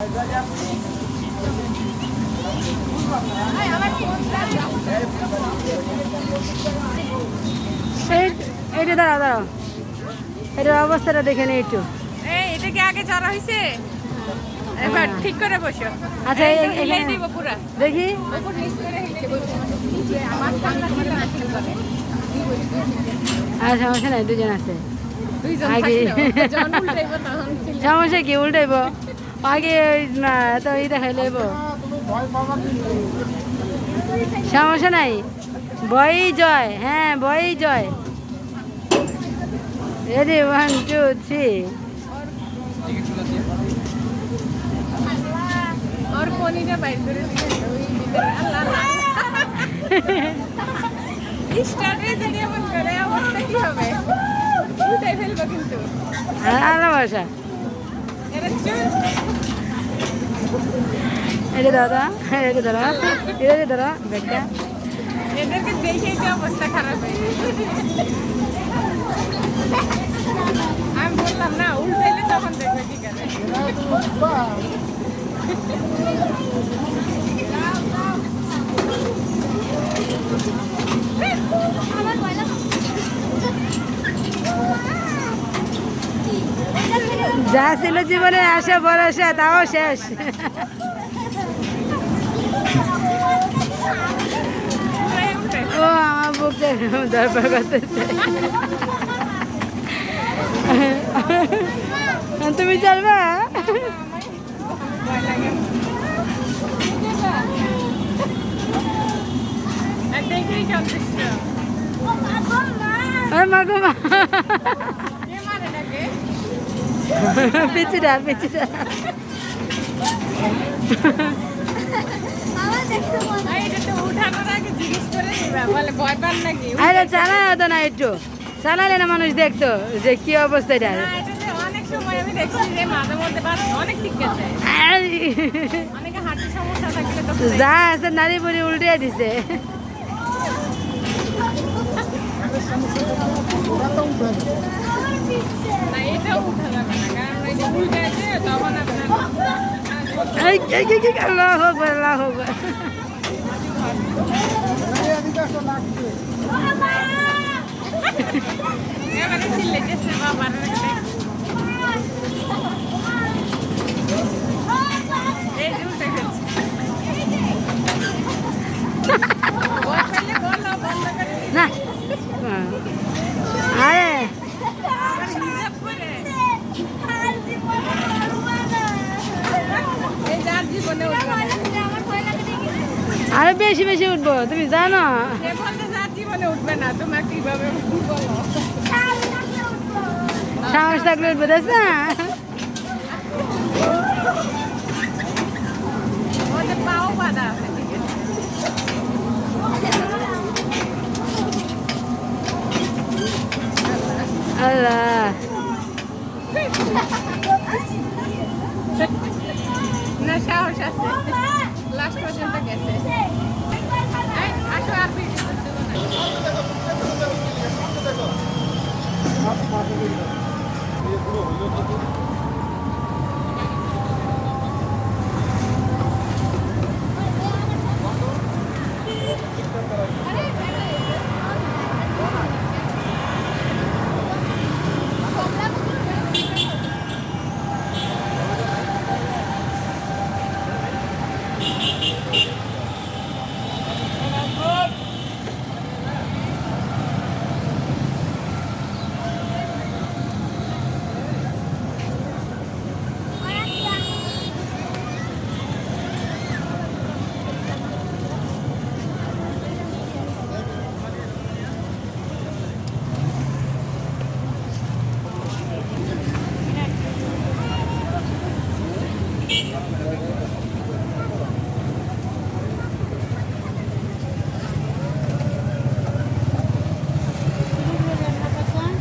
এইটা দাঁড়াও দাঁড়াও, এটার অবস্থাটা দেখে নে একটু। এটা কি আগে চড়া হয়েছে? এবার ঠিক করে বসো। আচ্ছা হিলাই দিব পুরা। দেখি। আর সমস্যা নাই, দুজন আছে আগে। সমস্যা কি, উল্টাইব আগে না তো এই দেখাই লইব, সমস্যা নাই। বই জয়, হ্যাঁ বই জয়। রেডি, 1 2 3। और পনিটা বাইর করে দিয়েছে ওই ভিতরে। আল্লাহ আল্লাহ, স্টার্টে যদি এমন করে অবস্থা কি হবে? উঠাই ফেলবো কিন্তু। আল্লাহ বাসা এরা চুপ। এটা দাদা, এটা দাদা, এটা দাদা ব্যাগটা। এদেরকে দেখেই তো অবস্থা খারাপ হয়ে আমি বললাম না, উল্টাইলে তখন দেখবে ঠিক আছে। যা ছিল জীবনে আশা ভরসা তাও শেষ। ও আমার বুকটা দরবার করতেছে। তুমি চলবা? দেখেই সন্তুষ্ট। মাগো মা, কে মারে নাকি? পিছিটা পিছিটা। এটা তো উঠানোর আগে জিজ্ঞেস করে নিবা, বলে ভয় পান নাকি? আরে চালা হতো না, একটু চালালে না মানুষ দেখতো যে কি অবস্থা এটা। না, এটা যে অনেক সময় আমি দেখছি যে মাঝে মধ্যে বাস অনেক ঠিক আছে। অনেকে হাঁটুর সমস্যা থাকলে তো যা আছে নারী বুড়ি উল্টে দিছে। না, এটাও উঠা যাবে না, কারণ এই যে উল্টে আছে তখন আপনার আল্লাহ হোক আল্লাহ হোক। এবারে চিল্লাইতেছে বাবার একটা। এই যে উল্টে গেছে। ভয় পেলে বলো, বন্ধ করে দিই। না আরে আবার হিসাব করে। এই যার জীবনে উঠবে না। আরে বেশি বেশি উঠবো, তুমি জানো। সে বলতে যার জীবনে উঠবে না, তোমার কিভাবে বলো? সাহস থাকলে উঠবো, দেখছ না? ওদের পাও বাঁধা আছে, ঠিক আছে। আল্লাহ না, সাহস আছে, লাস্ট পর্যন্ত গেছে। এই, আসো আর ভিডিও করতে হবে না।